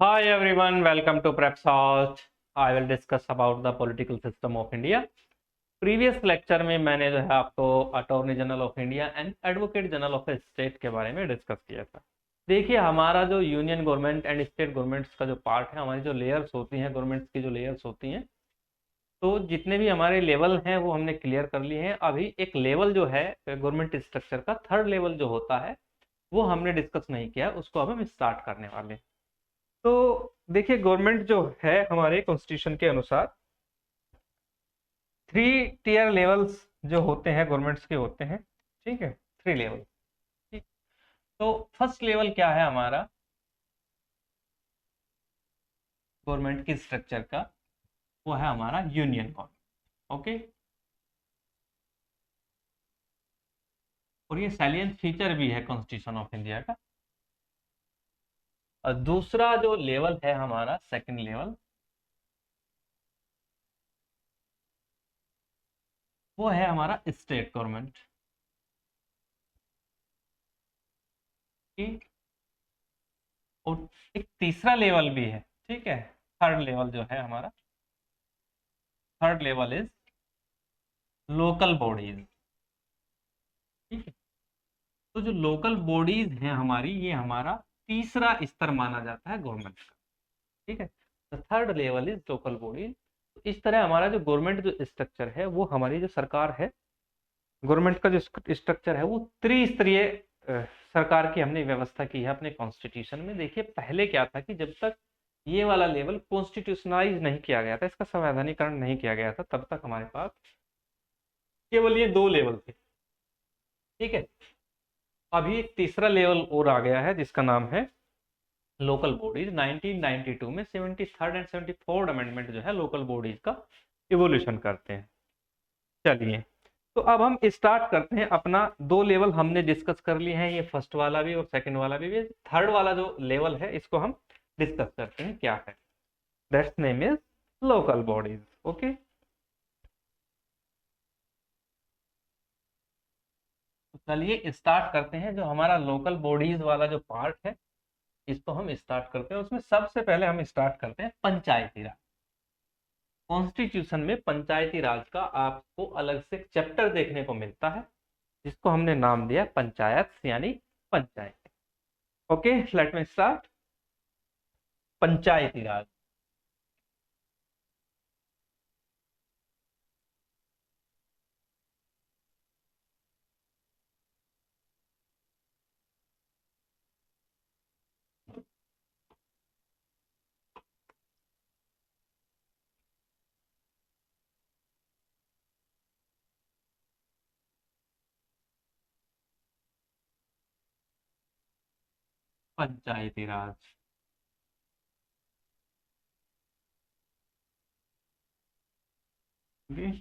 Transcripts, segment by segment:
Hi everyone, welcome to PrepSoft. I will discuss about the political system of India. Previous lecture में मैंने जो है आपको attorney general of India and advocate general of state के बारे में discuss किया था। देखिए, हमारा जो union government and state governments का जो पार्ट है, हमारी जो लेयर्स होती हैं, गवर्नमेंट्स की जो लेयर्स होती हैं, तो जितने भी हमारे लेवल हैं वो हमने क्लियर कर लिए हैं। अभी एक लेवल जो है गवर्नमेंट स्ट्रक्चर का, थर्ड लेवल जो होता है वो हमने डिस्कस नहीं किया, उसको अब हम स्टार्ट करने वाले हैं। तो देखिए, गवर्नमेंट जो है हमारे कॉन्स्टिट्यूशन के अनुसार 3 टियर लेवल्स जो होते हैं गवर्नमेंट्स के होते हैं। ठीक है, 3 लेवल। ठीक। तो फर्स्ट लेवल क्या है हमारा गवर्नमेंट की स्ट्रक्चर का? वो है हमारा यूनियन गवर्नमेंट। ओके, और ये सैलिएंट फीचर भी है कॉन्स्टिट्यूशन ऑफ इंडिया का। और दूसरा जो लेवल है हमारा सेकंड लेवल, वो है हमारा स्टेट गवर्नमेंट। ठीक। और एक तीसरा लेवल भी है। ठीक है, थर्ड लेवल जो है हमारा, third level is local bodies. ठीक है, तो जो लोकल बॉडीज हैं हमारी, ये हमारा तीसरा स्तर माना जाता है गवर्नमेंट का। ठीक है, the third level is local bodies. तो इस तरह हमारा जो गवर्नमेंट जो स्ट्रक्चर है, वो हमारी जो सरकार है, गवर्नमेंट का जो स्ट्रक्चर है, वो त्रिस्तरीय सरकार की हमने व्यवस्था की है अपने कॉन्स्टिट्यूशन में। देखिए, पहले क्या था कि जब तक ये वाला लेवल कॉन्स्टिट्यूशनलाइज नहीं किया गया था, इसका संवैधानिकरण नहीं किया गया था, तब तक हमारे पास केवल ये 2 लेवल थे। ठीक है, अभी एक तीसरा लेवल और आ गया है जिसका नाम है लोकल बॉडीज। 1992 में 73rd एंड 74th अमेंडमेंट जो है लोकल बॉडीज का इवोल्यूशन करते हैं। चलिए, तो अब हम स्टार्ट करते हैं अपना। 2 लेवल हमने डिस्कस कर लिए हैं, ये फर्स्ट वाला भी और सेकंड वाला भी। थर्ड वाला जो लेवल है, इसको हम डिस्कस करते हैं क्या है। That's name is local bodies. Okay, तो चलिए स्टार्ट करते हैं। जो हमारा लोकल बॉडीज वाला जो पार्ट है, इसको हम स्टार्ट करते हैं। उसमें सबसे पहले हम स्टार्ट करते हैं पंचायती राज। कॉन्स्टिट्यूशन में पंचायती राज का आपको अलग से चैप्टर देखने को मिलता है, जिसको हमने नाम दिया पंचायत, यानी panchayat. Okay, let me start. Panchayati raj. Panchayati raj. Okay?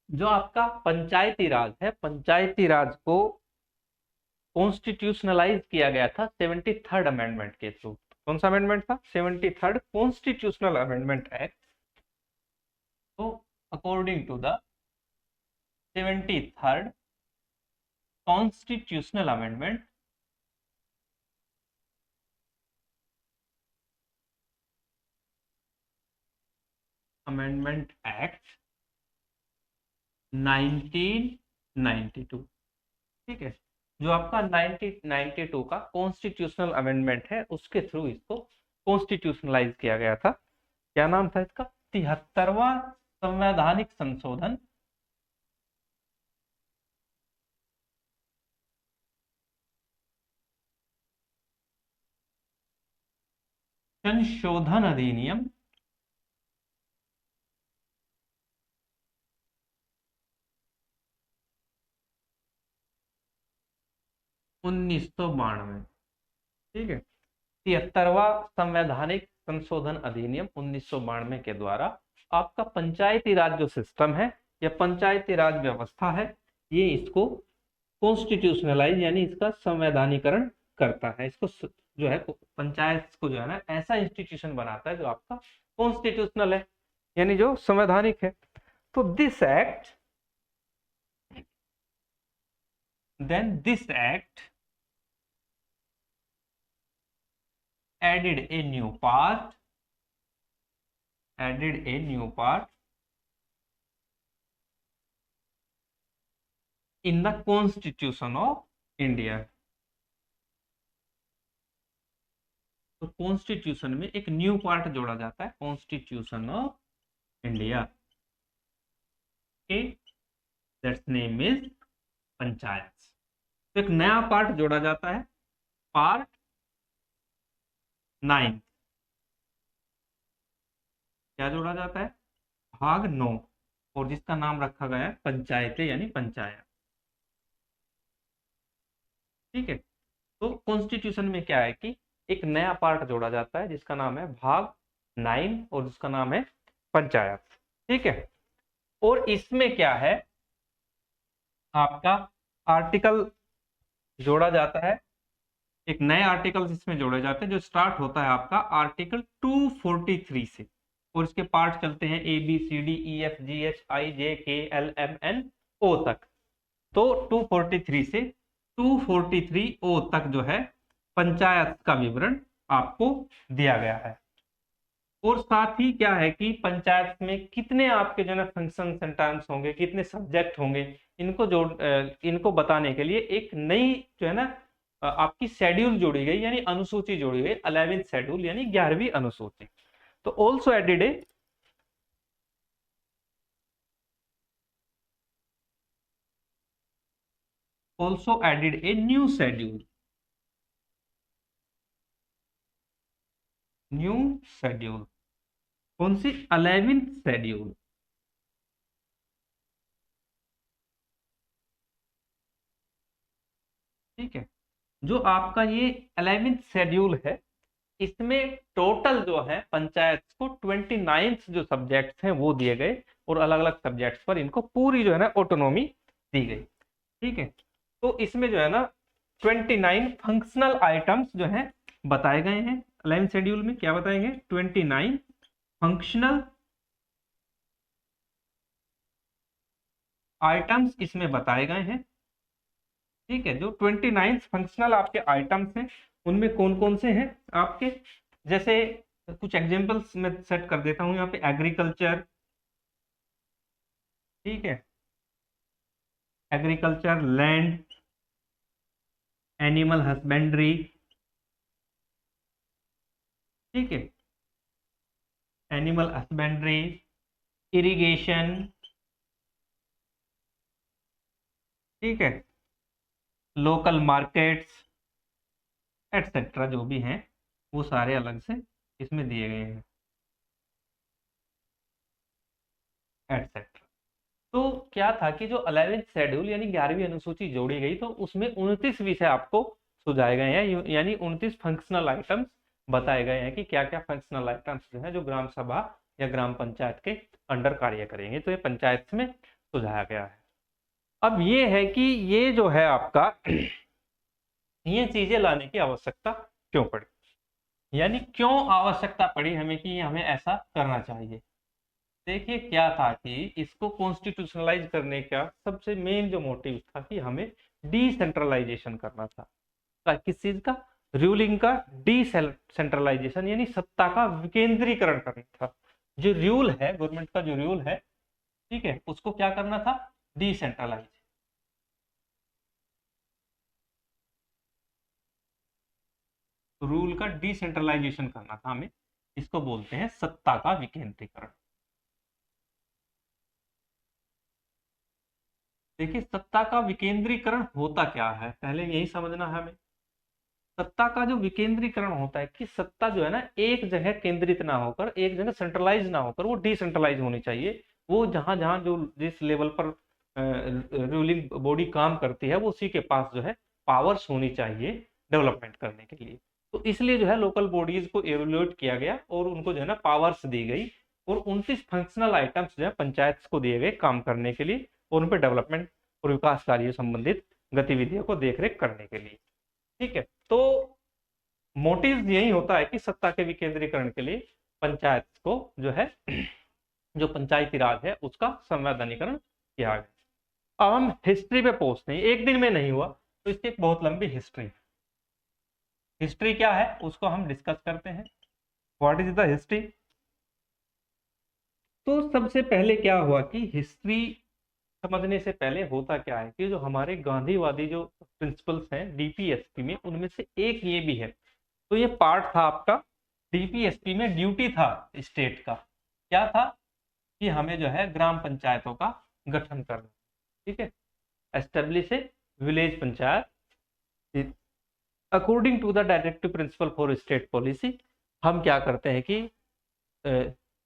जो आपका पंचायती राज है, पंचायती राज को कॉन्स्टिट्यूशनलाइज किया गया था 73rd अमेंडमेंट के थ्रू। कौन सा अमेंडमेंट था? 73rd constitutional amendment act. तो according to the 73rd constitutional amendment, amendment act 1992। ठीक है, जो आपका 1992 का कॉन्स्टिट्यूशनल अमेंडमेंट है, उसके थ्रू इसको कॉन्स्टिट्यूशनलाइज किया गया था। क्या नाम था इसका? 73वां संवैधानिक संशोधन। संशोधन अधिनियम 1992। ठीक है, 73वां संवैधानिक संशोधन अधिनियम 1992 के द्वारा आपका पंचायती राज जो सिस्टम है या पंचायती राज व्यवस्था है, ये इसको कॉन्स्टिट्यूशनलाइज यानी इसका संवैधानिकरण करता है। इसको जो है पंचायत को जो है ना, ऐसा इंस्टीट्यूशन बनाता है जो आपका कॉन्स्टिट्यूशनल है, यानी जो संवैधानिक है। तो this act, then this act added a new part in the Constitution of India। तो कॉन्स्टिट्यूशन में एक न्यू पार्ट जोड़ा जाता है, कॉन्स्टिट्यूशन ऑफ इंडिया के, दैट्स नेम इज पंचायत। तो एक नया पार्ट जोड़ा जाता है, पार्ट 9। क्या जोड़ा जाता है? भाग 9, और जिसका नाम रखा गया है पंचायतें यानी पंचायत। ठीक है, तो कॉन्स्टिट्यूशन में क्या है कि एक नया पार्ट जोड़ा जाता है जिसका नाम है भाग 9 और जिसका नाम है पंचायत। ठीक है, और इसमें क्या है, आपका आर्टिकल जोड़ा जाता है, एक नए आर्टिकल इसमें जोड़े जाते हैं जो स्टार्ट होता है आपका आर्टिकल 243 से, और इसके पार्ट चलते हैं ABCDEFGHIJKLMNO तक। तो 243 से 243O तक जो है पंचायत का विवरण आपको दिया गया है। और साथ ही क्या है कि पंचायत में कितने आपके जो है फंक्शन सेंटेंस होंगे, कितने सब्जेक्ट होंगे, इनको बताने के लिए एक नई जो है ना आपकी शेड्यूल जोड़ी गई, यानी अनुसूची जोड़ी गई, 11th शेड्यूल यानी 11वीं अनुसूची। तो also added a new schedule, कौन सी? 11th schedule. ठीक है, जो आपका ये 11th शेड्यूल है, इसमें टोटल जो है पंचायत को 29 जो सब्जेक्ट्स हैं वो दिए गए, और अलग अलग सब्जेक्ट्स पर इनको पूरी जो है ना ऑटोनॉमी दी गई। ठीक है, तो इसमें जो है ना 29 फंक्शनल आइटम्स जो है बताए गए हैं। 11th शेड्यूल में क्या बताएंगे? 29 फंक्शनल आइटम्स इसमें बताए गए हैं। ठीक है, जो 29 फंक्शनल आपके आइटम्स हैं उनमें कौन कौन से हैं आपके, जैसे कुछ एग्जांपल्स मैं सेट कर देता हूं यहाँ पे। एग्रीकल्चर, ठीक है, एग्रीकल्चर, लैंड, एनिमल हस्बेंड्री, ठीक है, एनिमल हस्बेंड्री, इरिगेशन, ठीक है, लोकल मार्केट्स एटसेट्रा, जो भी हैं वो सारे अलग से इसमें दिए गए हैं, एटसेट्रा। तो क्या था कि जो 11th शेड्यूल यानी 11वीं अनुसूची जोड़ी गई, तो उसमें 29 विषय आपको सुझाए गए हैं, यानी 29 फंक्शनल आइटम्स बताए गए हैं कि क्या क्या फंक्शनल आइटम्स जो है जो ग्राम सभा या ग्राम पंचायत के अंडर कार्य करेंगे, तो ये पंचायत में सुझाया गया है। अब ये है कि ये जो है आपका ये चीजें लाने की आवश्यकता क्यों पड़ी, यानी क्यों आवश्यकता पड़ी हमें कि हमें ऐसा करना चाहिए। देखिए, क्या था कि इसको कॉन्स्टिट्यूशनलाइज करने का सबसे मेन जो मोटिव था कि हमें डिसेंट्रलाइजेशन करना था। किस चीज का? रूलिंग का डिसेंट्रलाइजेशन, यानी सत्ता का विकेंद्रीकरण करना था। जो रूल है, गवर्नमेंट का जो रूल है, ठीक है, उसको क्या करना था? डिसेंट्रलाइज। रूल का डिसेंट्रलाइजेशन करना था हमें, इसको बोलते हैं सत्ता का विकेंद्रीकरण। देखिए, सत्ता का विकेंद्रीकरण होता क्या है, पहले यही समझना है हमें। सत्ता का जो विकेंद्रीकरण होता है कि सत्ता जो है ना एक जगह केंद्रित ना होकर, एक जगह सेंट्रलाइज ना होकर, वो डिसेंट्रलाइज होनी चाहिए। वो जहां जहां जो जिस लेवल पर रूलिंग बॉडी काम करती है, वो उसी के पास जो है पावर्स होनी चाहिए डेवलपमेंट करने के लिए। तो इसलिए जो है लोकल बॉडीज को एवेल्युएट किया गया और उनको जो है ना पावर्स दी गई, और 29 फंक्शनल आइटम्स जो है पंचायत को दिए गए काम करने के लिए, और उन पर डेवलपमेंट और विकास कार्य संबंधित गतिविधियों को देखरेख करने के लिए। ठीक है, तो मोटिव यही होता है कि सत्ता के विकेंद्रीकरण के लिए पंचायत को जो है जो पंचायती राज है उसका संवैधानिकरण किया गया। अब हम हिस्ट्री पे पहुंचते हैं, एक दिन में नहीं हुआ, तो इसकी एक बहुत लंबी हिस्ट्री है। हिस्ट्री क्या है उसको हम डिस्कस करते हैं। What is the history? तो सबसे पहले क्या हुआ कि हिस्ट्री समझने से पहले होता क्या है कि जो हमारे गांधीवादी जो प्रिंसिपल्स हैं डीपीएसपी में, उनमें से एक ये भी है। तो ये पार्ट था आपका डीपीएसपी में, ड्यूटी था स्टेट का, क्या था कि हमें जो है ग्राम पंचायतों का गठन करना, ठीक है, establish a village panchayat according to the directive principle for state policy. हम क्या करते हैं कि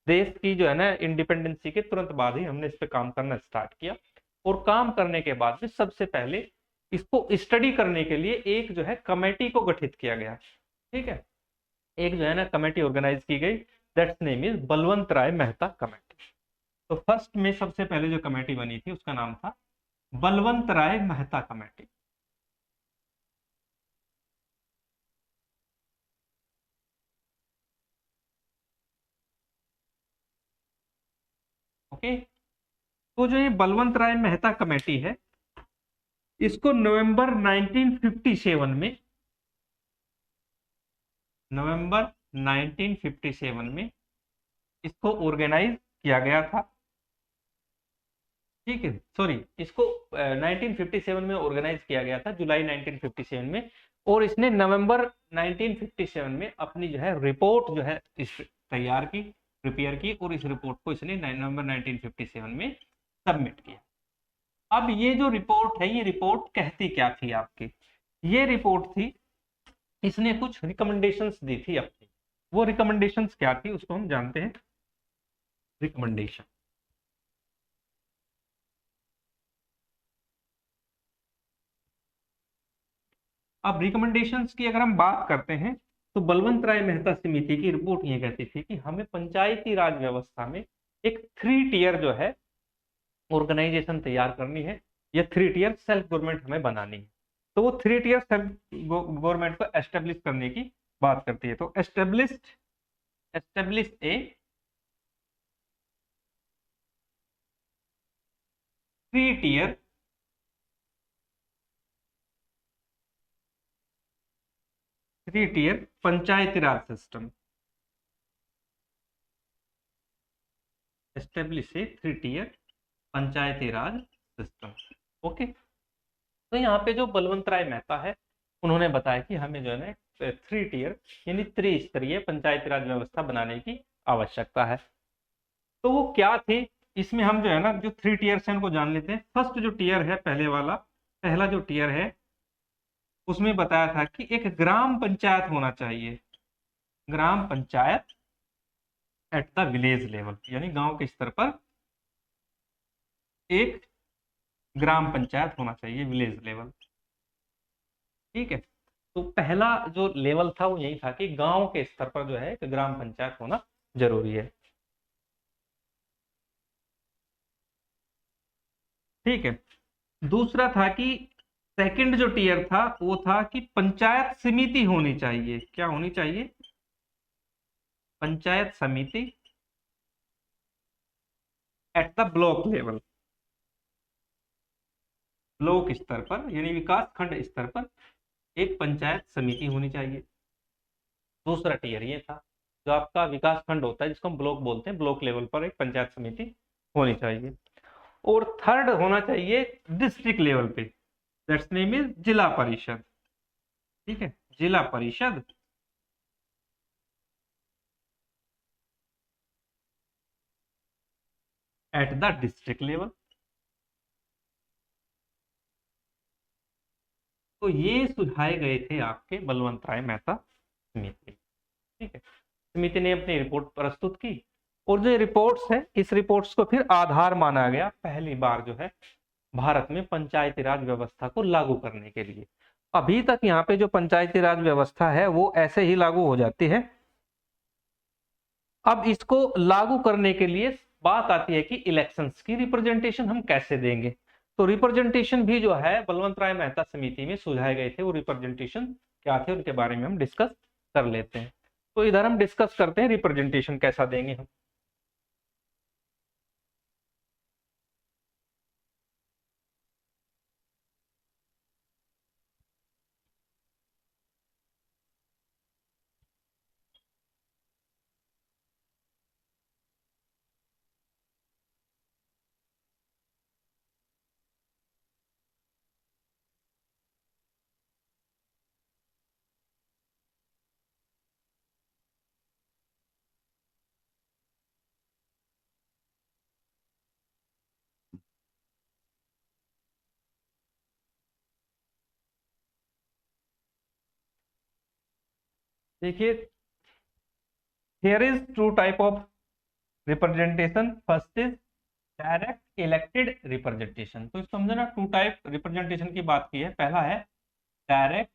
देश की जो है ना इंडिपेंडेंसी के तुरंत बाद ही हमने इस पे काम करना स्टार्ट किया, और काम करने के बाद में सबसे पहले इसको स्टडी करने के लिए एक जो है कमेटी को गठित किया गया, ठीक है, एक जो है ना कमेटी ऑर्गेनाइज की गई, that's name is Balwant Rai Mehta committee. तो फर्स्ट में सबसे पहले जो कमेटी बनी थी उसका नाम था बलवंत राय मेहता कमेटी। ओके, तो जो ये बलवंत राय मेहता कमेटी है, इसको नवंबर 1957 में इसको ऑर्गेनाइज किया गया था, ठीक है, सॉरी, इसको 1957 में ऑर्गेनाइज किया गया था, जुलाई 1957 में, और इसने नवंबर 1957 में अपनी जो है रिपोर्ट जो है तैयार की, प्रिपेयर की, और इस रिपोर्ट को इसने नवंबर 1957 में सबमिट किया। अब ये जो रिपोर्ट है, ये रिपोर्ट कहती क्या थी आपकी? ये रिपोर्ट थी, इसने कुछ रिकमेंडेशंस दी थी अपनी। वो रिकमेंडेशंस क्या थी उसको हम जानते हैं। रिकमेंडेशन, अब रिकमेंडेशंस की अगर हम बात करते हैं, तो बलवंत राय मेहता समिति की रिपोर्ट ये कहती थी कि हमें पंचायती राज व्यवस्था में एक 3 टियर जो है ऑर्गेनाइजेशन तैयार करनी है, या 3 टियर सेल्फ गवर्नमेंट हमें बनानी है। तो वो 3 टियर सेल्फ गवर्नमेंट को एस्टेब्लिश करने की बात करती है। तो establish a 3 tier panchayati raj system, establish a 3 tier panchayati raj system. Okay, तो यहाँ पे जो बलवंत राय मेहता है, उन्होंने बताया कि हमें जो है ना 3 टियर यानी त्रिस्तरीय पंचायती राज व्यवस्था बनाने की आवश्यकता है। तो वो क्या थी, इसमें हम जो है ना जो 3 टियर्स हैं उनको जान लेते हैं। फर्स्ट जो टियर है, पहला जो टियर है, उसमें बताया था कि एक ग्राम पंचायत होना चाहिए, gram panchayat at the village level, यानी गांव के स्तर पर एक ग्राम पंचायत होना चाहिए, विलेज लेवल, ठीक है। तो पहला जो लेवल था वो यही था कि गांव के स्तर पर जो है एक ग्राम पंचायत होना जरूरी है, ठीक है। दूसरा था कि सेकंड जो टियर था वो था कि पंचायत समिति होनी चाहिए, क्या होनी चाहिए? पंचायत समिति at the block level, block स्तर पर यानी विकास खंड स्तर पर एक पंचायत समिति होनी चाहिए। दूसरा टियर ये था, जो आपका विकास खंड होता है जिसको हम ब्लॉक बोलते हैं, ब्लॉक लेवल पर एक पंचायत समिति होनी चाहिए। और थर्ड होना चाहिए डिस्ट्रिक्ट लेवल पे, दैट्स नेम इज जिला परिषद, ठीक है, जिला परिषद एट द डिस्ट्रिक्ट लेवल। तो ये सुझाए गए थे आपके बलवंत राय मेहता समिति, ठीक है। समिति ने अपनी रिपोर्ट प्रस्तुत की, और जो रिपोर्ट्स है, इस रिपोर्ट्स को फिर आधार माना गया पहली बार जो है भारत में पंचायती राज व्यवस्था को लागू करने के लिए। अभी तक यहाँ पे जो पंचायती राज व्यवस्था है वो ऐसे ही लागू हो जाती है। अब इसको लागू करने के लिए बात आती है कि इलेक्शंस की रिप्रेजेंटेशन हम कैसे देंगे। तो रिप्रेजेंटेशन भी जो है बलवंत राय मेहता समिति में सुझाए गए थे, वो रिप्रेजेंटेशन क्या थे उनके बारे में हम डिस्कस कर लेते हैं। तो इधर हम डिस्कस करते हैं रिप्रेजेंटेशन कैसा देंगे हम। देखिए, here is two type of representation. First is direct elected representation. तो इसको समझो ना, टू टाइप रिप्रेजेंटेशन की बात की है। पहला है डायरेक्ट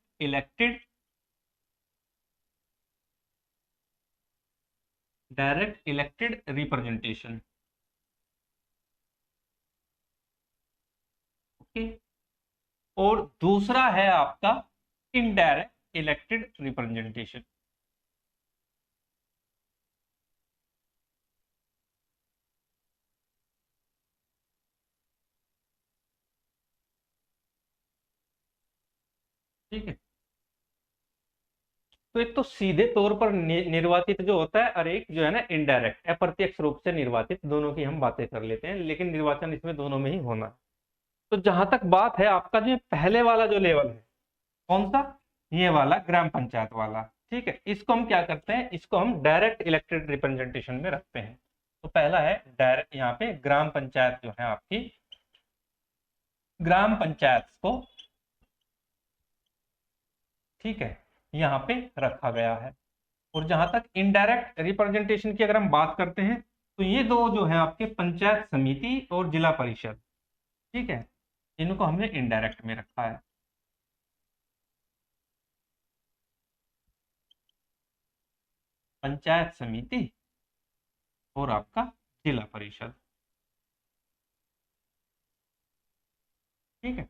इलेक्टेड, रिप्रेजेंटेशन, ओके। और दूसरा है आपका इनडायरेक्ट इलेक्टेड रिप्रेजेंटेशन। ठीक है, तो एक तो सीधे तौर पर निर्वाचित जो होता है, और एक जो है ना इनडायरेक्ट, अप्रत्यक्ष रूप से निर्वाचित। दोनों की हम बातें कर लेते हैं, लेकिन निर्वाचन इसमें दोनों में ही होना है। तो जहां तक बात है आपका जो पहले वाला जो लेवल है, कौन सा, ये वाला ग्राम पंचायत वाला, ठीक है, इसको हम क्या करते हैं, इसको हम डायरेक्ट इलेक्टेड रिप्रेजेंटेशन में रखते हैं। तो पहला है डायरेक्ट, यहाँ पे ग्राम पंचायत जो है आपकी, ग्राम पंचायत को, ठीक है, यहाँ पे रखा गया है। और जहां तक इनडायरेक्ट रिप्रेजेंटेशन की अगर हम बात करते हैं, तो ये दो जो है आपके पंचायत समिति और जिला परिषद, ठीक है, इनको हमने इनडायरेक्ट में रखा है। पंचायत समिति और आपका जिला परिषद, ठीक है।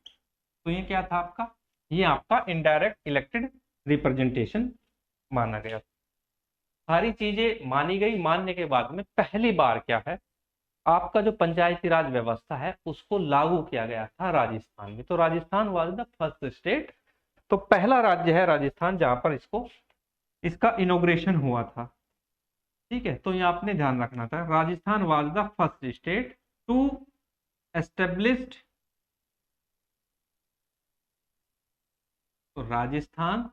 तो ये क्या था आपका, ये आपका इनडायरेक्ट इलेक्टेड रिप्रेजेंटेशन माना गया। सारी चीजें मानी गई, मानने के बाद में पहली बार क्या है, आपका जो पंचायती राज व्यवस्था है उसको लागू किया गया था राजस्थान में। तो Rajasthan was the first state, तो पहला राज्य है राजस्थान जहां पर इसका इनॉग्रेशन हुआ था। ठीक है, तो ये आपने ध्यान रखना था, Rajasthan was the first state to established. तो Rajasthan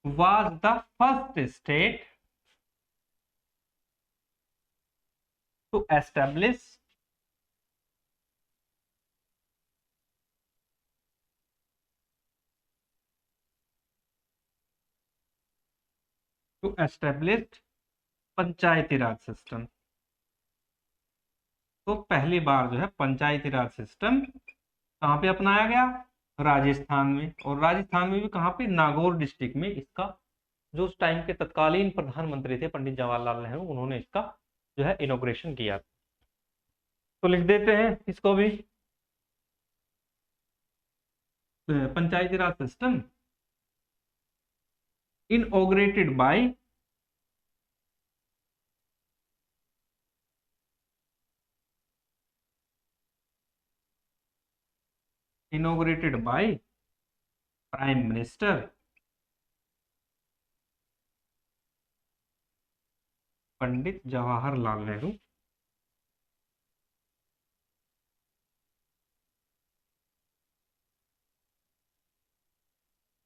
was the first state to establish panchayati raj system. तो पहली बार जो है पंचायती राज सिस्टम कहां पे अपनाया गया, राजस्थान में। और राजस्थान में भी कहां पे, नागौर डिस्ट्रिक्ट में। इसका जो उस टाइम के तत्कालीन प्रधानमंत्री थे पंडित जवाहरलाल नेहरू, उन्होंने इसका जो है इनॉग्रेशन किया। तो लिख देते हैं इसको भी, पंचायती raj system इनऑग्रेटेड by prime minister Pandit Jawaharlal Nehru.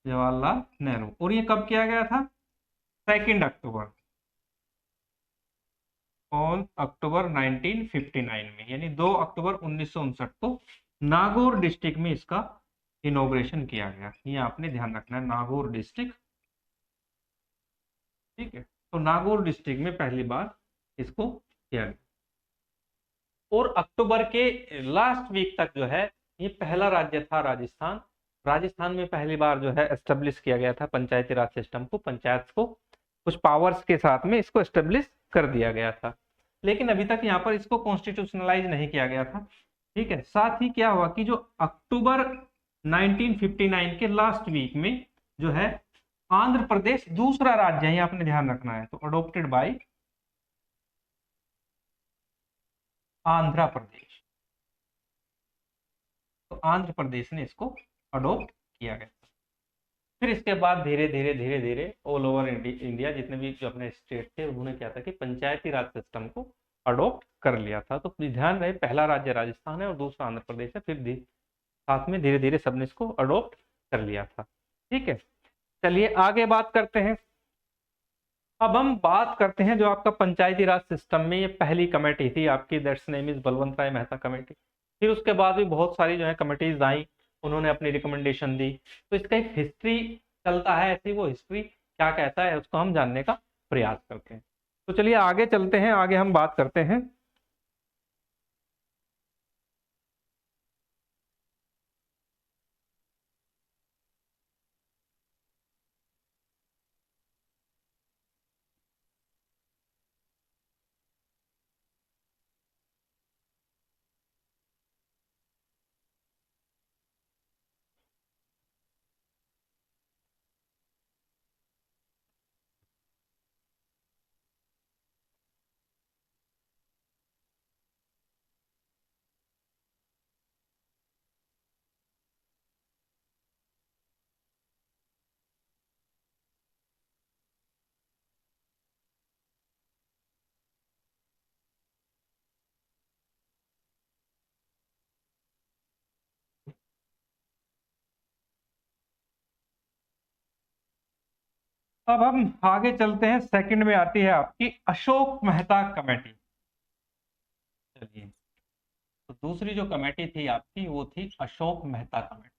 Jawaharlal Nehru. और ये कब किया गया था, 2 अक्टूबर, ऑन अक्टूबर 1959 में, यानी 2 अक्टूबर 1959 को नागौर डिस्ट्रिक्ट में इसका इनॉग्रेशन किया गया। ये आपने ध्यान रखना है, नागौर डिस्ट्रिक्ट, ठीक है। तो नागौर डिस्ट्रिक्ट में पहली बार इसको किया गया। और अक्टूबर के लास्ट वीक तक जो है, ये पहला राज्य था राजस्थान। राजस्थान में पहली बार जो है एस्टेब्लिश किया गया था पंचायती राज सिस्टम को, पंचायत को कुछ पावर्स के साथ में इसको एस्टेब्लिश कर दिया गया था। लेकिन अभी तक यहाँ पर इसको कॉन्स्टिट्यूशनलाइज नहीं किया गया था, ठीक है। साथ ही क्या हुआ कि जो अक्टूबर 1959 के लास्ट वीक में जो है आंध्र प्रदेश दूसरा राज्य है, ये आपने ध्यान रखना है। तो अडोप्टेड बाय आंध्र प्रदेश, तो आंध्र प्रदेश ने इसको अडोप्ट किया गया। फिर इसके बाद धीरे धीरे धीरे धीरे ऑल ओवर इंडिया जितने भी जो अपने स्टेट थे, उन्होंने क्या था कि पंचायती राज सिस्टम को अडोप्ट कर लिया था। तो ध्यान रहे, पहला राज्य राजस्थान है और दूसरा आंध्र प्रदेश है। फिर साथ में धीरे धीरे सबने इसको अडोप्ट कर लिया था, ठीक है। चलिए आगे बात करते हैं। अब हम बात करते हैं जो आपका पंचायती राज सिस्टम में ये पहली कमेटी थी आपकी, that's name is Balwant Rai Mehta committee. फिर उसके बाद भी बहुत सारी जो है कमेटीज आई, उन्होंने अपनी रिकमेंडेशन दी। तो इसका एक हिस्ट्री चलता है, ऐसी वो हिस्ट्री क्या कहता है उसको हम जानने का प्रयास करते हैं। तो चलिए आगे चलते हैं, आगे हम बात करते हैं। अब हम आगे चलते हैं, सेकंड में आती है आपकी अशोक मेहता कमेटी। चलिए, तो दूसरी जो कमेटी थी आपकी वो थी अशोक मेहता कमेटी।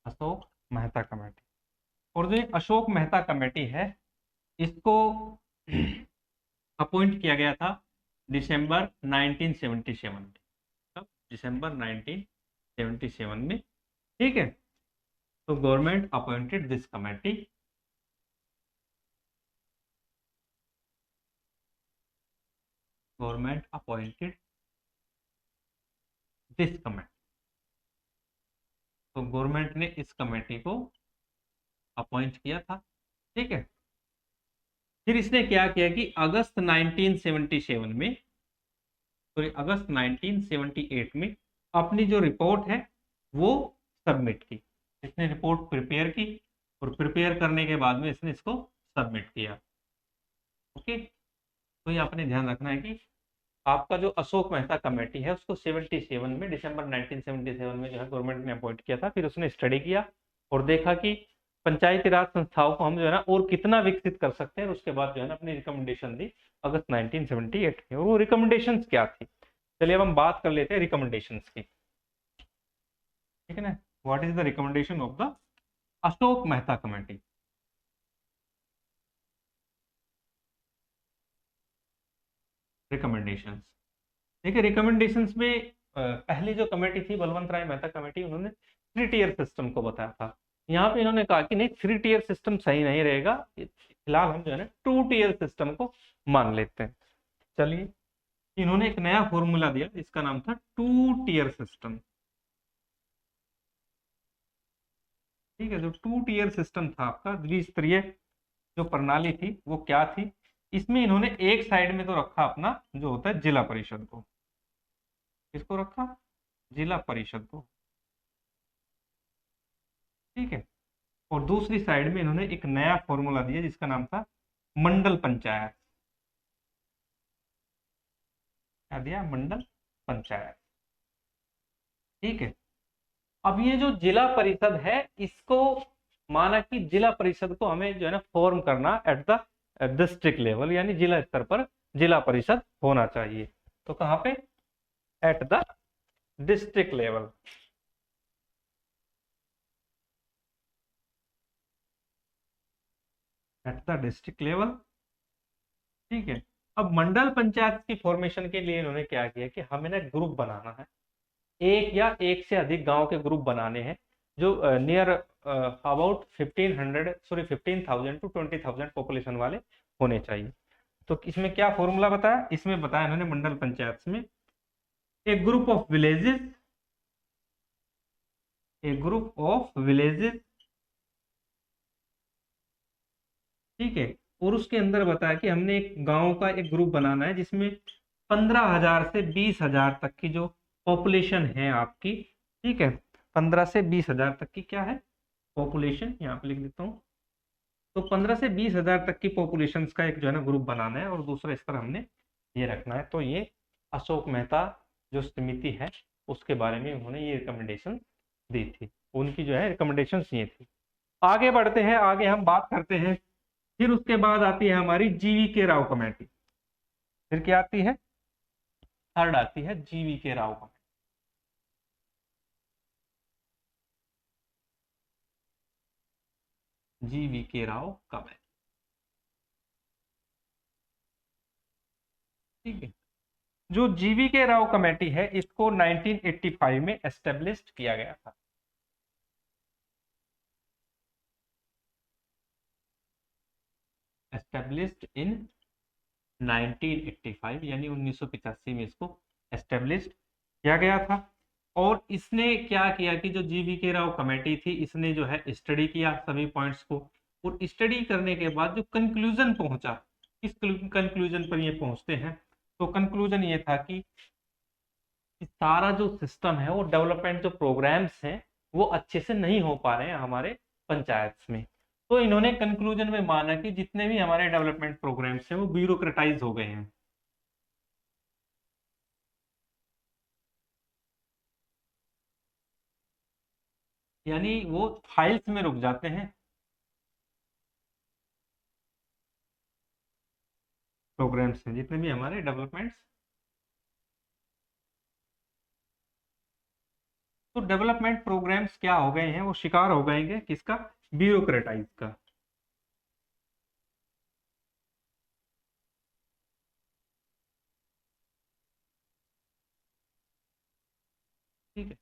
अशोक मेहता कमेटी, और जो ये अशोक मेहता कमेटी है इसको अपॉइंट किया गया था दिसंबर 1977 में। कब? दिसंबर 1977 में। ठीक है, तो government appointed this committee. Government appointed this committee, तो गवर्नमेंट ने इस कमेटी को अपॉइंट किया था। ठीक है, फिर इसने क्या किया कि अगस्त 1977 में, सॉरी अगस्त 1978 में अपनी जो रिपोर्ट है वो सबमिट की। इसने रिपोर्ट प्रिपेयर की और प्रिपेयर करने के बाद में इसने इसको सबमिट किया। ओके, तो ये आपने ध्यान रखना है कि आपका जो अशोक मेहता कमेटी है उसको 77 में, दिसंबर 1977 में जो है गवर्नमेंट ने अपॉइंट किया था। फिर उसने स्टडी किया और देखा कि पंचायती राज संस्थाओं को हम जो है ना और कितना विकसित कर सकते हैं, और उसके बाद जो है ना अपनी रिकमेंडेशन दी अगस्त 1978 में। और वो रिकमेंडेशंस क्या थी, चलिए अब हम बात कर लेते हैं रिकमेंडेशंस की। ठीक है ना, what is the recommendation of the Ashok Mehta committee. Recommendations, देखिए रिकमेंडेशंस में पहली जो कमेटी थी बलवंत राय मेहता कमेटी, उन्होंने 3 टियर सिस्टम को बताया था। यहाँ पे इन्होंने कहा कि नहीं, 3 टियर सिस्टम सही नहीं रहेगा, फिलहाल हम जो है ना 2 टियर सिस्टम को मान लेते हैं। चलिए, इन्होंने एक नया फॉर्मूला दिया जिसका नाम था 2 टियर सिस्टम। ठीक है, जो 2 टियर सिस्टम था आपका द्विस्तरीय जो प्रणाली थी वो क्या थी, इसमें इन्होंने एक साइड में तो रखा अपना जो होता है जिला परिषद को। किसको रखा? जिला परिषद को। ठीक है, और दूसरी साइड में इन्होंने एक नया फॉर्मूला दिया जिसका नाम था मंडल पंचायत। क्या दिया? मंडल पंचायत। ठीक है, अब ये जो जिला परिषद है इसको माना कि जिला परिषद को हमें जो है ना फॉर्म करना एट द डिस्ट्रिक्ट लेवल, यानी जिला स्तर पर जिला परिषद होना चाहिए। तो कहाँ पे? At the district level. At the district level. ठीक है, अब मंडल पंचायत की फॉर्मेशन के लिए इन्होंने क्या किया कि हमें ना ग्रुप बनाना है, एक या एक से अधिक गांव के ग्रुप बनाने हैं जो near about 1500 sorry 15,000 to 20,000 population वाले होने चाहिए। तो इसमें क्या फॉर्मूला बताया? इसमें बताया इन्होंने मंडल पंचायत में a group of villages, a group of villages. ठीक है, और उसके अंदर बताया कि हमने एक गांव का एक ग्रुप बनाना है जिसमें 15,000 से 20,000 तक की जो पॉपुलेशन है आपकी। ठीक है, 15 से 20,000 तक की क्या है? पॉपुलेशन। यहाँ पे लिख देता हूँ। तो 15 से 20,000 तक की पॉपुलेशन का एक जो है ना ग्रुप बनाना है, और दूसरा स्तर हमने ये रखना है। तो ये अशोक मेहता जो समिति है उसके बारे में उन्होंने ये रिकमेंडेशन दी थी। उनकी जो है रिकमेंडेशन ये थी। आगे बढ़ते हैं, आगे हम बात करते हैं फिर उसके बाद आती है हमारी जीवी के राव कमेटी। फिर क्या आती है? थर्ड आती है जीवी के राव कमेटी। जीवी के राव कमेटी, ठीक है। जो जीवी के राव कमेटी है, इसको 1985 में एस्टेब्लिश किया गया था। एस्टेब्लिश्ड इन 1985 यानी 1985 में इसको एस्टेब्लिश किया गया था। और इसने क्या किया कि जो जीवी के राव कमेटी थी, इसने जो है स्टडी किया सभी पॉइंट्स को, और स्टडी करने के बाद जो कंक्लूजन पहुंचा, किस कंक्लूजन पर ये पहुंचते हैं? तो कंक्लूजन ये था कि सारा जो सिस्टम है, वो डेवलपमेंट जो प्रोग्राम्स हैं, वो अच्छे से नहीं हो पा रहे हैं हमारे पंचायत में। तो इन्होंने कंक्लूजन में माना कि जितने भी हमारे डेवलपमेंट प्रोग्राम्स हैं वो ब्यूरोक्रेटाइज हो गए हैं, यानी वो फाइल्स में रुक जाते हैं प्रोग्राम्स हैं, जितने भी हमारे डेवलपमेंट्स। तो डेवलपमेंट प्रोग्राम्स क्या हो गए हैं? वो शिकार हो गए हैं किसका? ब्यूरोक्रेटाइज का। ठीक है,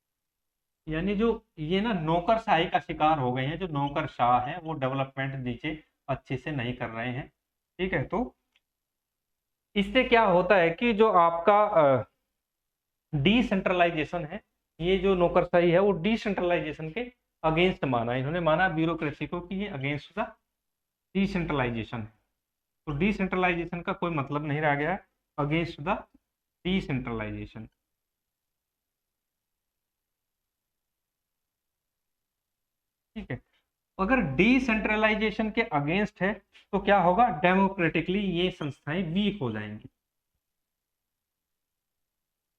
यानी जो ये ना नौकरशाही का शिकार हो गए हैं, जो नौकरशाह हैं वो डेवलपमेंट नीचे अच्छे से नहीं कर रहे हैं। ठीक है, तो इससे क्या होता है कि जो आपका डिसेंट्रलाइजेशन है, ये जो नौकरशाही है वो डिसेंट्रलाइजेशन के अगेंस्ट माना, इन्होंने माना ब्यूरोक्रेसी को कि ये अगेंस्ट द डिसेंट्रलाइजेशन है। तो डिसेंट्रलाइजेशन का कोई मतलब नहीं रह गया है, अगेंस्ट द डिसेंट्रलाइजेशन। ठीक है, अगर डिसेंट्रलाइजेशन के अगेंस्ट है तो क्या होगा? डेमोक्रेटिकली ये संस्थाएं वीक हो जाएंगी,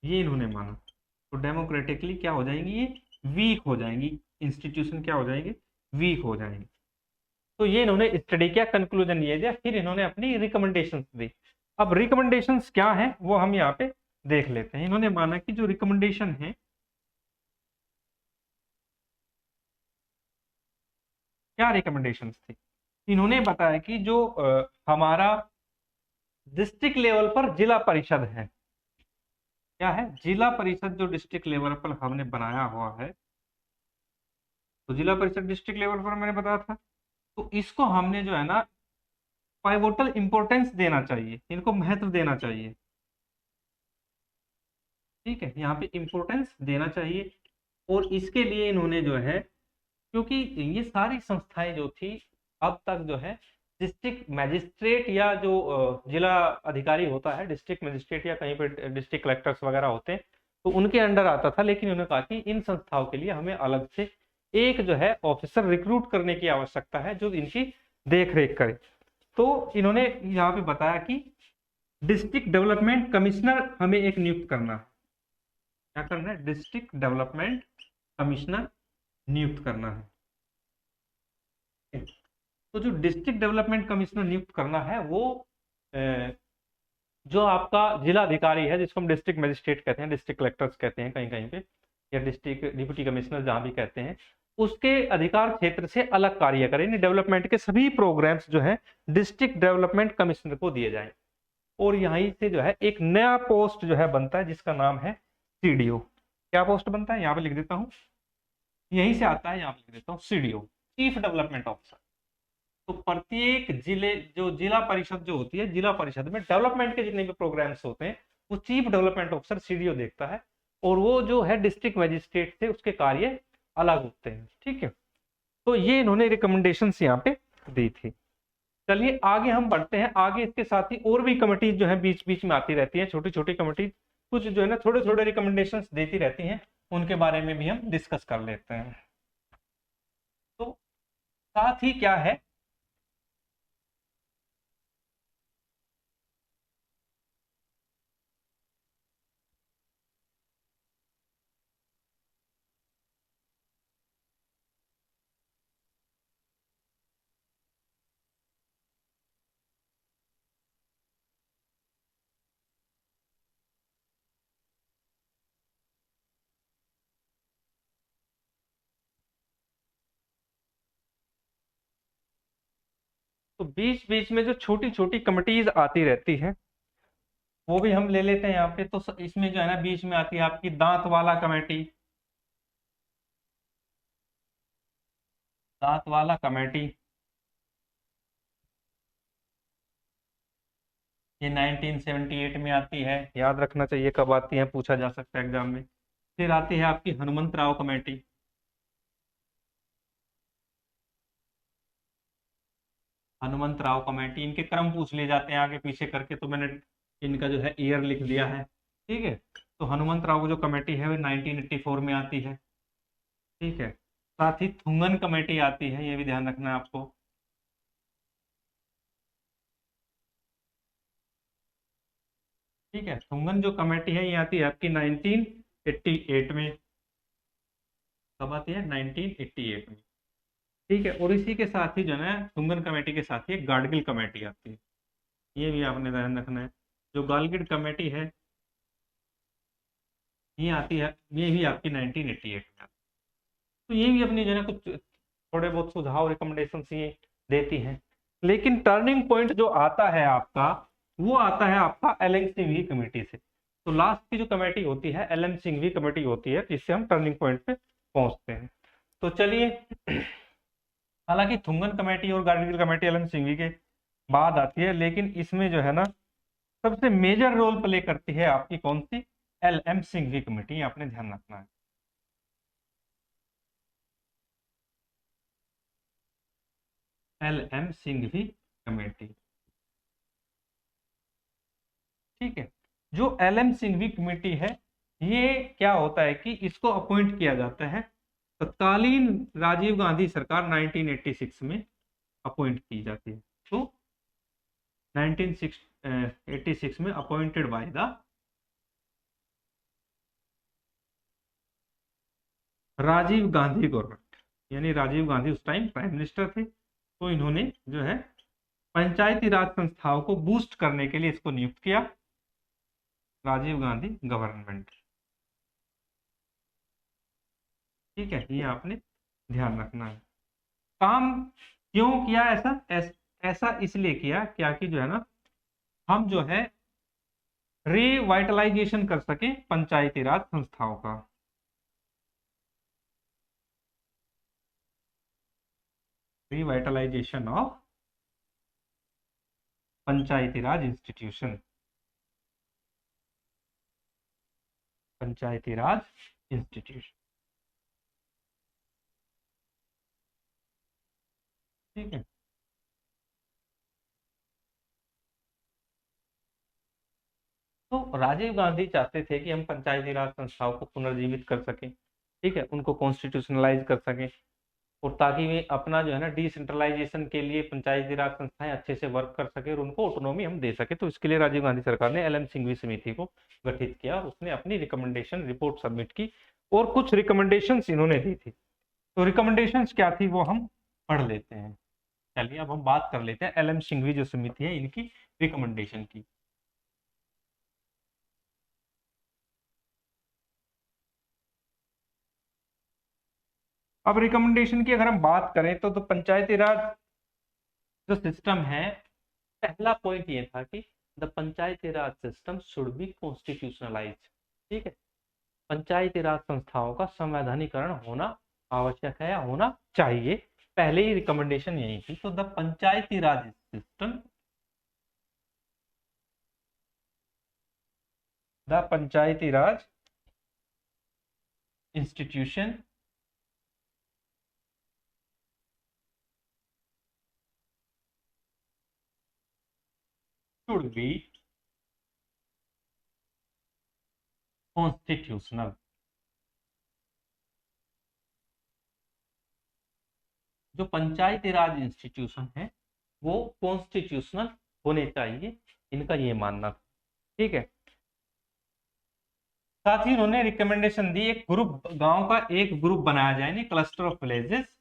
ये इन्होंने माना। तो डेमोक्रेटिकली क्या हो जाएंगी? ये वीक हो जाएंगी, इंस्टीट्यूशन क्या हो जाएंगे? वीक हो जाएंगे। तो ये इन्होंने स्टडी किया, कंक्लूजन ये दिया, फिर इन्होंने अपनी रिकमेंडेशंस दी। अब रिकमेंडेशंस क्या है वो हम यहाँ पे देख लेते हैं। इन्होंने माना कि जो रिकमेंडेशन है, क्या रिकमेंडेशंस थी? इन्होंने बताया कि जो हमारा डिस्ट्रिक्ट लेवल पर जिला परिषद है, क्या है? जिला परिषद जो डिस्ट्रिक्ट लेवल पर हमने बनाया हुआ है, तो जिला परिषद डिस्ट्रिक्ट लेवल पर मैंने बताया था, तो इसको हमने जो है ना पाइवोटल इंपॉर्टेंस देना चाहिए, इनको महत्व देना चाहिए। ठीक है, यहाँ पे इंपॉर्टेंस देना चाहिए। और इसके लिए इन्होंने जो है, क्योंकि ये सारी संस्थाएं जो थी अब तक जो है डिस्ट्रिक्ट मैजिस्ट्रेट या जो जिला अधिकारी होता है, डिस्ट्रिक्ट मैजिस्ट्रेट या कहीं पे डिस्ट्रिक्ट कलेक्टर्स वगैरह होते हैं, तो उनके अंडर आता था। लेकिन उन्होंने कहा कि इन संस्थाओं के लिए हमें अलग से एक जो है ऑफिसर रिक्रूट करने की आवश्यकता है जो इनकी देख रेख करे। तो इन्होंने यहाँ पे बताया कि डिस्ट्रिक्ट डेवलपमेंट कमिश्नर हमें एक नियुक्त करना है। क्या करना है? डिस्ट्रिक्ट डेवलपमेंट कमिश्नर नियुक्त करना है। तो जो डिस्ट्रिक्ट डेवलपमेंट कमिश्नर नियुक्त करना है वो जो आपका जिला अधिकारी है, जिसको हम डिस्ट्रिक्ट मजिस्ट्रेट कहते हैं, डिस्ट्रिक्ट कलेक्टर्स कहते हैं कहीं कहीं पे, या डिस्ट्रिक्ट डिप्टी कमिश्नर जहां भी कहते हैं, उसके अधिकार क्षेत्र से अलग कार्य करें। डेवलपमेंट के सभी प्रोग्राम्स जो है डिस्ट्रिक्ट डेवलपमेंट कमिश्नर को दिए जाएं। और यहीं से जो है एक नया पोस्ट जो है बनता है जिसका नाम है सीडीओ। क्या पोस्ट बनता है? यहाँ पे लिख देता हूँ, यहीं से आता है, यहाँ पे लिख देता हूँ सीडीओ, चीफ डेवलपमेंट ऑफिसर। तो प्रत्येक जिले, जो जिला परिषद जो होती है, जिला परिषद में डेवलपमेंट के जितने भी प्रोग्राम्स होते हैं वो चीफ डेवलपमेंट ऑफिसर सीडीओ देखता है, और वो जो है डिस्ट्रिक्ट मजिस्ट्रेट से उसके कार्य अलग होते हैं। ठीक है, तो ये इन्होंने रिकमेंडेशन यहाँ पे दी थी। चलिए आगे हम बढ़ते हैं। आगे इसके साथ ही और भी कमिटीज जो है बीच बीच में आती रहती है, छोटी छोटी कमिटीज, कुछ जो है ना थोड़े थोड़े रिकमेंडेशन देती रहती हैं, उनके बारे में भी हम डिस्कस कर लेते हैं। तो साथ ही क्या है, तो बीच बीच में जो छोटी छोटी कमिटीज आती रहती हैं वो भी हम ले लेते हैं यहाँ पे। तो इसमें जो है ना बीच में आती है आपकी दांत वाला कमेटी। दांत वाला कमेटी ये 1978 में आती है, याद रखना चाहिए कब आती है, पूछा जा सकता है एग्जाम में। फिर आती है आपकी हनुमंत राव कमेटी। हनुमंत राव कमेटी, इनके क्रम पूछ लिए जाते हैं आगे पीछे करके, तो मैंने इनका जो है ईयर लिख दिया है। ठीक है, तो हनुमंत राव जो कमेटी है वो 1984 में आती है। ठीक है, साथ ही थुंगन कमेटी आती है, ये भी ध्यान रखना है आपको। ठीक है, थुंगन जो कमेटी है ये आती है आपकी 1988 में। कब आती है? 1988 में। ठीक है, और इसी के साथ ही जो है थुंगन कमेटी के साथ ही एक गाडगिल कमेटी आती है, ये भी आपने ध्यान रखना है। जो गाडगिल कमेटी है ये आती है, ये भी आपकी 1988 में आती है। तो ये भी अपनी जो है ना कुछ थोड़े बहुत सुझाव रिकमेंडेशन ये देती हैं। लेकिन टर्निंग पॉइंट जो आता है आपका, वो आता है आपका एल एम सिंघवी कमेटी से। तो लास्ट की जो कमेटी होती है एल एम सिंघवी कमेटी होती है, जिससे हम टर्निंग पॉइंट पे पहुंचते हैं। तो चलिए, हालांकि थुंगन कमेटी और Gadgil committee L M Singhvi के बाद आती है, लेकिन इसमें जो है ना सबसे मेजर रोल प्ले करती है आपकी कौन सी? एल एम सिंघवी कमेटी, आपने ध्यान रखना है। L M Singhvi committee. ठीक है, जो एल एम सिंघवी कमेटी है ये क्या होता है कि इसको अपॉइंट किया जाता है तत्कालीन राजीव गांधी सरकार 1986 में अपॉइंट की जाती है। तो 1986 में appointed by the Rajiv Gandhi government, यानी राजीव गांधी उस टाइम प्राइम मिनिस्टर थे। तो इन्होंने जो है पंचायती राज संस्थाओं को बूस्ट करने के लिए इसको नियुक्त किया, राजीव गांधी गवर्नमेंट। ठीक है, ये आपने ध्यान रखना है। काम क्यों किया ऐसा? ऐसा इसलिए किया क्या कि जो है ना हम जो है रिवाइटलाइजेशन कर सके पंचायती राज संस्थाओं का। Revitalisation of Panchayati Raj institution, Panchayati Raj institution. ठीक है, तो राजीव गांधी चाहते थे कि हम पंचायती राज संस्थाओं को पुनर्जीवित कर सकें। ठीक है, उनको कॉन्स्टिट्यूशनलाइज कर सकें, और ताकि वे अपना जो है ना डिसेंट्रलाइजेशन के लिए पंचायती राज संस्थाएं अच्छे से वर्क कर सके और उनको ऑटोनॉमी हम दे सके। तो इसके लिए राजीव गांधी सरकार ने एल एम सिंघवी समिति को गठित किया और उसने अपनी रिकमेंडेशन रिपोर्ट सबमिट की, और कुछ रिकमेंडेशंस इन्होंने दी थी। तो रिकमेंडेशंस क्या थी वो हम पढ़ लेते हैं। चलिए अब हम बात कर लेते हैं एल एम सिंघवी जो समिति है इनकी रिकमेंडेशन की। अब रिकमेंडेशन की अगर हम बात करें तो पंचायती राज जो सिस्टम है, पहला पॉइंट ये था कि the panchayati raj system should be constitutionalise. ठीक है, पंचायती राज संस्थाओं का संवैधानिकरण होना आवश्यक है या होना चाहिए, पहले ही रिकमेंडेशन यही थी। तो the panchayati raj system, the panchayati Raj institution should be constitutional. जो पंचायती राज इंस्टीट्यूशन है वो कॉन्स्टिट्यूशनल होने चाहिए, इनका ये मानना था। ठीक है, साथ ही उन्होंने रिकमेंडेशन दी एक ग्रुप, गांव का एक ग्रुप बनाया जाए, यानी क्लस्टर ऑफ विलेजेस,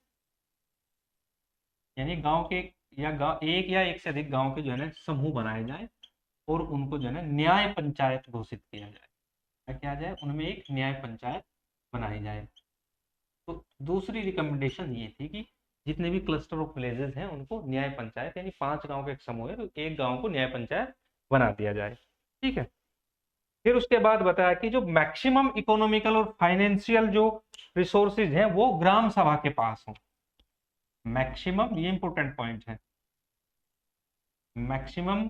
यानी गांव के या गांव एक या एक से अधिक गांव के जो है ना समूह बनाए जाए और उनको जो है ना न्याय पंचायत घोषित किया जाए। क्या किया जाए? उनमें एक न्याय पंचायत बनाई जाए। तो दूसरी रिकमेंडेशन ये थी कि जितने भी क्लस्टर ऑफ विलेजेस हैं उनको न्याय पंचायत, यानी 5 गांव का एक समूह है तो एक गांव को न्याय पंचायत बना दिया जाए। ठीक है। फिर उसके बाद बताया कि जो मैक्सिमम इकोनॉमिकल और फाइनेंशियल जो रिसोर्सेज हैं वो ग्राम सभा के पास हो। मैक्सिमम, ये इंपॉर्टेंट पॉइंट है, मैक्सिमम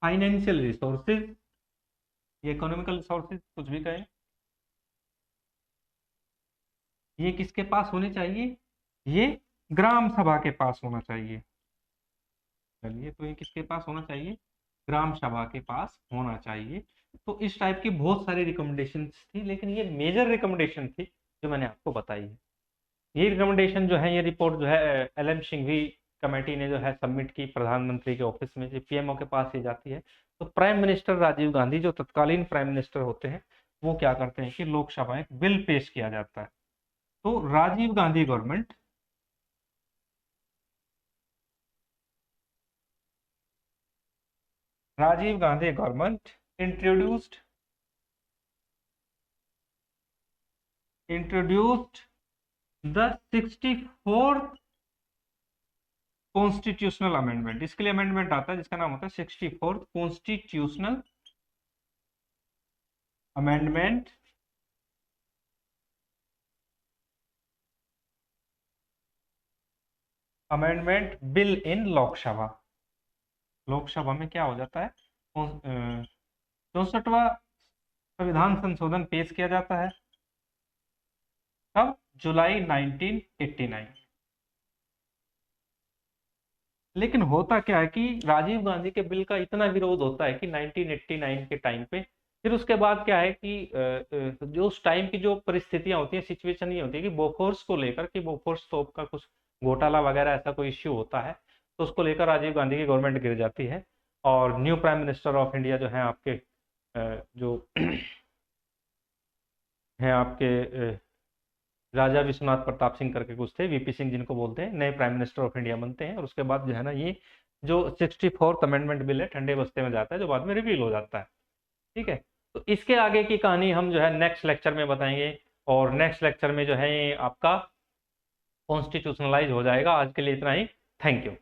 फाइनेंशियल रिसोर्सेज, ये इकोनॉमिकल रिसोर्सेज कुछ भी कहें, ये किसके पास होने चाहिए, ये ग्राम सभा के पास होना चाहिए। चलिए, तो ये किसके पास होना चाहिए, ग्राम सभा के पास होना चाहिए। तो इस टाइप की बहुत सारी रिकमेंडेशन थी, लेकिन ये मेजर रिकमेंडेशन थी जो मैंने आपको बताई है। ये रिकमेंडेशन जो है, ये रिपोर्ट जो है LM सिंघवी कमेटी ने जो है सबमिट की प्रधानमंत्री के ऑफिस में, जो PMO के पास ही जाती है। तो प्राइम मिनिस्टर राजीव गांधी, जो तत्कालीन प्राइम मिनिस्टर होते हैं, वो क्या करते हैं कि लोकसभा में बिल पेश किया जाता है। तो Rajiv Gandhi government, Rajiv Gandhi government introduced the 64th constitutional amendment. इसके लिए अमेंडमेंट आता है जिसका नाम होता है 64th कॉन्स्टिट्यूशनल अमेंडमेंट बिल इन लोकसभा। लोकसभा में क्या हो जाता है, 64वां संविधान संशोधन पेश किया जाता है। कब, जुलाई 1989। लेकिन होता क्या है कि राजीव गांधी के बिल का इतना विरोध होता है कि 1989 के टाइम पे, फिर उसके बाद क्या है कि जो उस टाइम की जो परिस्थितियां होती हैं, सिचुएशन ये होती है कि बोफोर्स को लेकर, कि बोफोर्स तोप का कुछ घोटाला वगैरह ऐसा कोई इश्यू होता है, तो उसको लेकर राजीव गांधी की गवर्नमेंट गिर जाती है। और new prime minister of India जो है आपके जो हैं आपके राजा विश्वनाथ प्रताप सिंह करके कुछ थे, VP सिंह जिनको बोलते हैं, नए प्राइम मिनिस्टर ऑफ इंडिया बनते हैं। और उसके बाद जो है ना, ये जो 64th अमेंडमेंट बिल है ठंडे बस्ते में जाता है, जो बाद में रिवील हो जाता है। ठीक है। तो इसके आगे की कहानी हम जो है नेक्स्ट लेक्चर में बताएंगे, और नेक्स्ट लेक्चर में जो है आपका कॉन्स्टिट्यूशनलाइज हो जाएगा। आज के लिए इतना ही। Thank you.